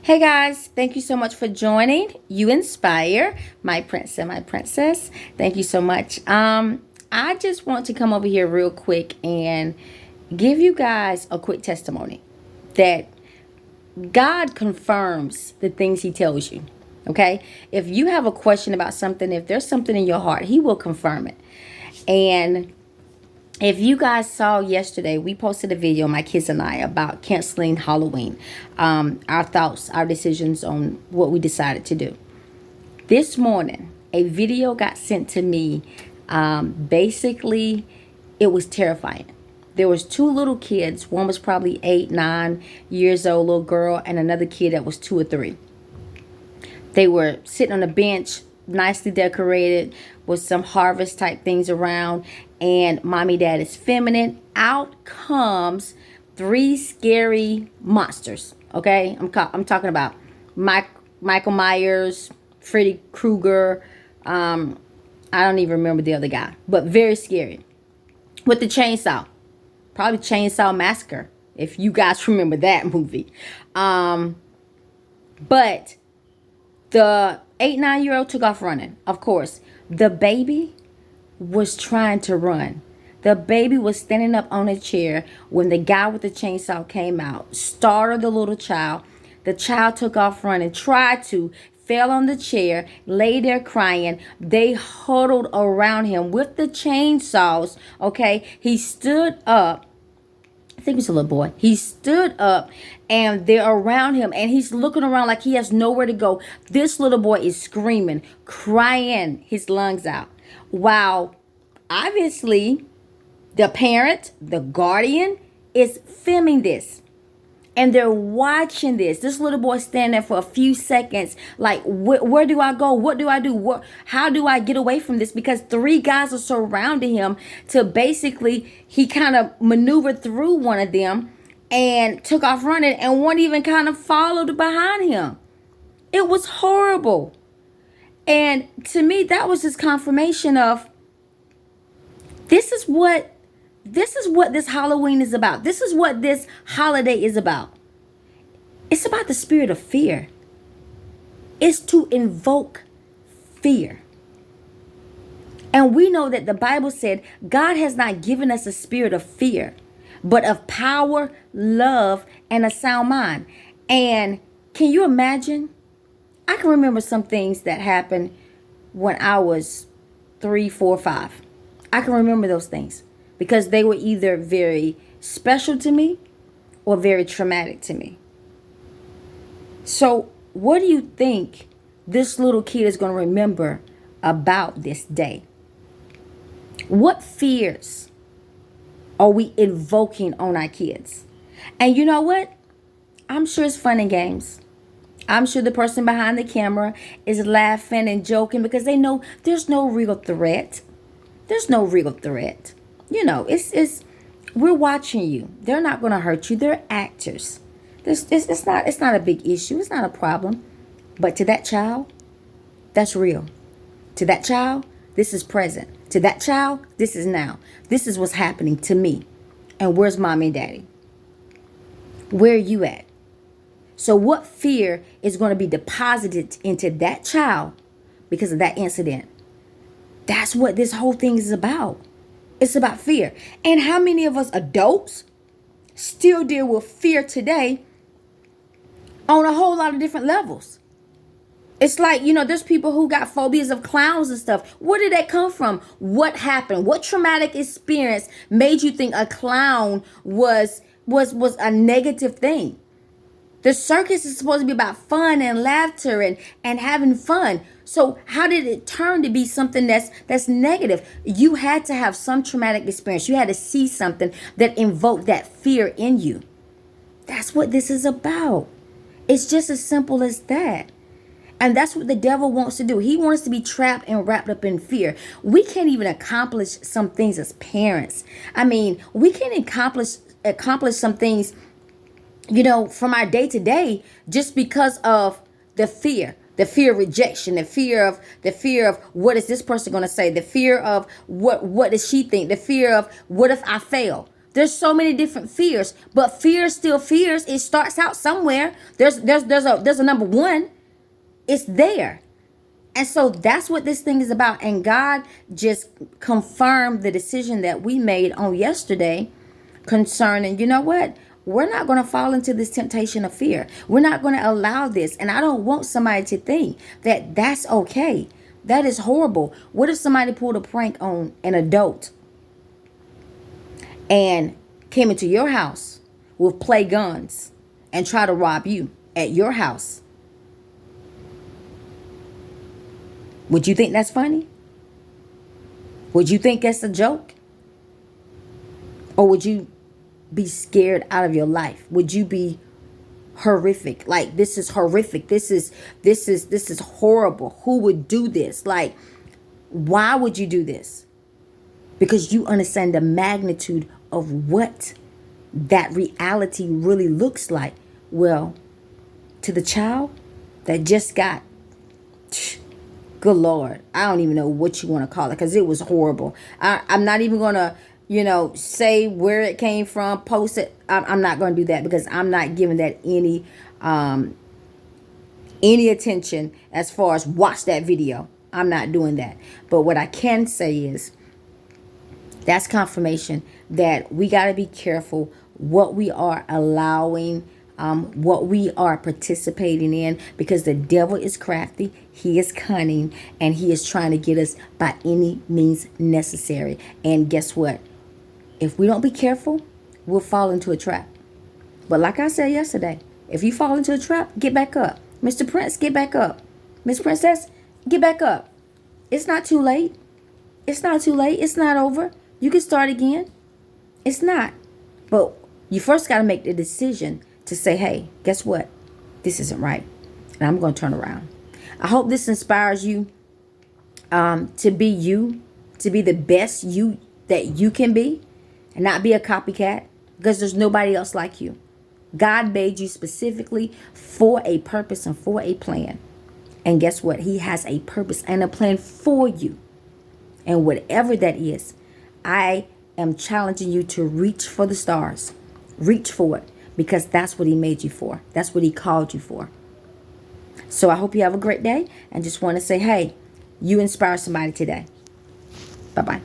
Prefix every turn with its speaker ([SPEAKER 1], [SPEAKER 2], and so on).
[SPEAKER 1] Hey guys, thank you so much for joining. You inspire my prince and my princess. Thank you so much. I just want to come over here real quick and give you guys a quick testimony that God confirms the things he tells you. Okay? If you have a question about something, if there's something in your heart, he will confirm it. And if you guys saw yesterday, we posted a video, my kids and I, about canceling Halloween. Our thoughts, our decisions on what we decided to do. This morning, a video got sent to me. Basically, it was terrifying. There was two little kids. One was probably 8, 9 years old, little girl, and another kid that was 2 or 3. They were sitting on a bench, nicely decorated, with some harvest type things around, and mommy dad is feminine. Out comes 3 scary monsters. Okay, I'm talking about Michael Myers, Freddy Krueger. I don't even remember the other guy, but very scary, with the chainsaw. Probably Chainsaw Massacre, if you guys remember that movie. But the 8, 9-year-old took off running. Of course, the baby was trying to run. The baby was standing up on a chair when the guy with the chainsaw came out, startled the little child. The child took off running, fell on the chair, lay there crying. They huddled around him with the chainsaws. Okay, he stood up. I think it's a little boy. He stood up and they're around him and he's looking around like he has nowhere to go. This little boy is screaming, crying his lungs out. While obviously the parent, the guardian, is filming this. And they're watching this. This little boy standing there for a few seconds. Like, where do I go? What do I do? How do I get away from this? Because 3 guys are surrounding him to basically, he kind of maneuvered through one of them and took off running. And one even kind of followed behind him. It was horrible. And to me, that was just confirmation of this is what this Halloween is about. This is what this holiday is about. It's about the spirit of fear. It's to invoke fear. And we know that the Bible said God has not given us a spirit of fear, but of power, love, and a sound mind. And can you imagine? I can remember some things that happened when I was 3, 4, 5. I can remember those things, because they were either very special to me or very traumatic to me. So what do you think this little kid is going to remember about this day? What fears are we invoking on our kids? And you know what? I'm sure it's fun and games. I'm sure the person behind the camera is laughing and joking because they know there's no real threat. There's no real threat. You know, it's we're watching you. They're not going to hurt you. They're actors. It's not a big issue. It's not a problem. But to that child, that's real. To that child, this is present. To that child, this is now. This is what's happening to me. And where's mommy and daddy? Where are you at? So what fear is going to be deposited into that child because of that incident? That's what this whole thing is about. It's about fear. And how many of us adults still deal with fear today on a whole lot of different levels? It's like, there's people who got phobias of clowns and stuff. Where did that come from? What happened? What traumatic experience made you think a clown was a negative thing? The circus is supposed to be about fun and laughter and having fun. So how did it turn to be something that's negative? You had to have some traumatic experience. You had to see something that invoked that fear in you. That's what this is about. It's just as simple as that. And that's what the devil wants to do. He wants to be trapped and wrapped up in fear. We can't even accomplish some things as parents. I mean, we can't accomplish some things from our day to day just because of the fear of rejection, the fear of what is this person going to say, the fear of what does she think, the fear of what if I fail, There's so many different fears, but fear still fears. It starts out somewhere. There's a number one. It's there. And so that's what this thing is about. And God just confirmed the decision that we made on yesterday concerning, you know what? We're not going to fall into this temptation of fear. We're not going to allow this. And I don't want somebody to think that that's okay. That is horrible. What if somebody pulled a prank on an adult and came into your house with play guns and try to rob you at your house? Would you think that's funny? Would you think that's a joke? Or would you be scared out of your life? Would you be horrific? Like, this is horrific. This is horrible. Who would do this? Like, why would you do this? Because you understand the magnitude of what that reality really looks like. Well, to the child that just got, good Lord, I don't even know what you want to call it, because it was horrible. I'm not even going to, say where it came from, post it. I'm not going to do that, because I'm not giving that any attention as far as watch that video. I'm not doing that. But what I can say is that's confirmation that we got to be careful what we are allowing, what we are participating in, because the devil is crafty, he is cunning, and he is trying to get us by any means necessary. And guess what? If we don't be careful, we'll fall into a trap. But like I said yesterday, if you fall into a trap, get back up. Mr. Prince, get back up. Miss Princess, get back up. It's not too late. It's not too late. It's not over. You can start again. It's not. But you first got to make the decision to say, hey, guess what? This isn't right. And I'm going to turn around. I hope this inspires you to be you, to be the best you that you can be, and not be a copycat, because there's nobody else like you. God made you specifically for a purpose and for a plan. And guess what? He has a purpose and a plan for you. And whatever that is, I am challenging you to reach for the stars. Reach for it, because that's what he made you for. That's what he called you for. So I hope you have a great day, and just want to say, hey, you inspire somebody today. Bye-bye.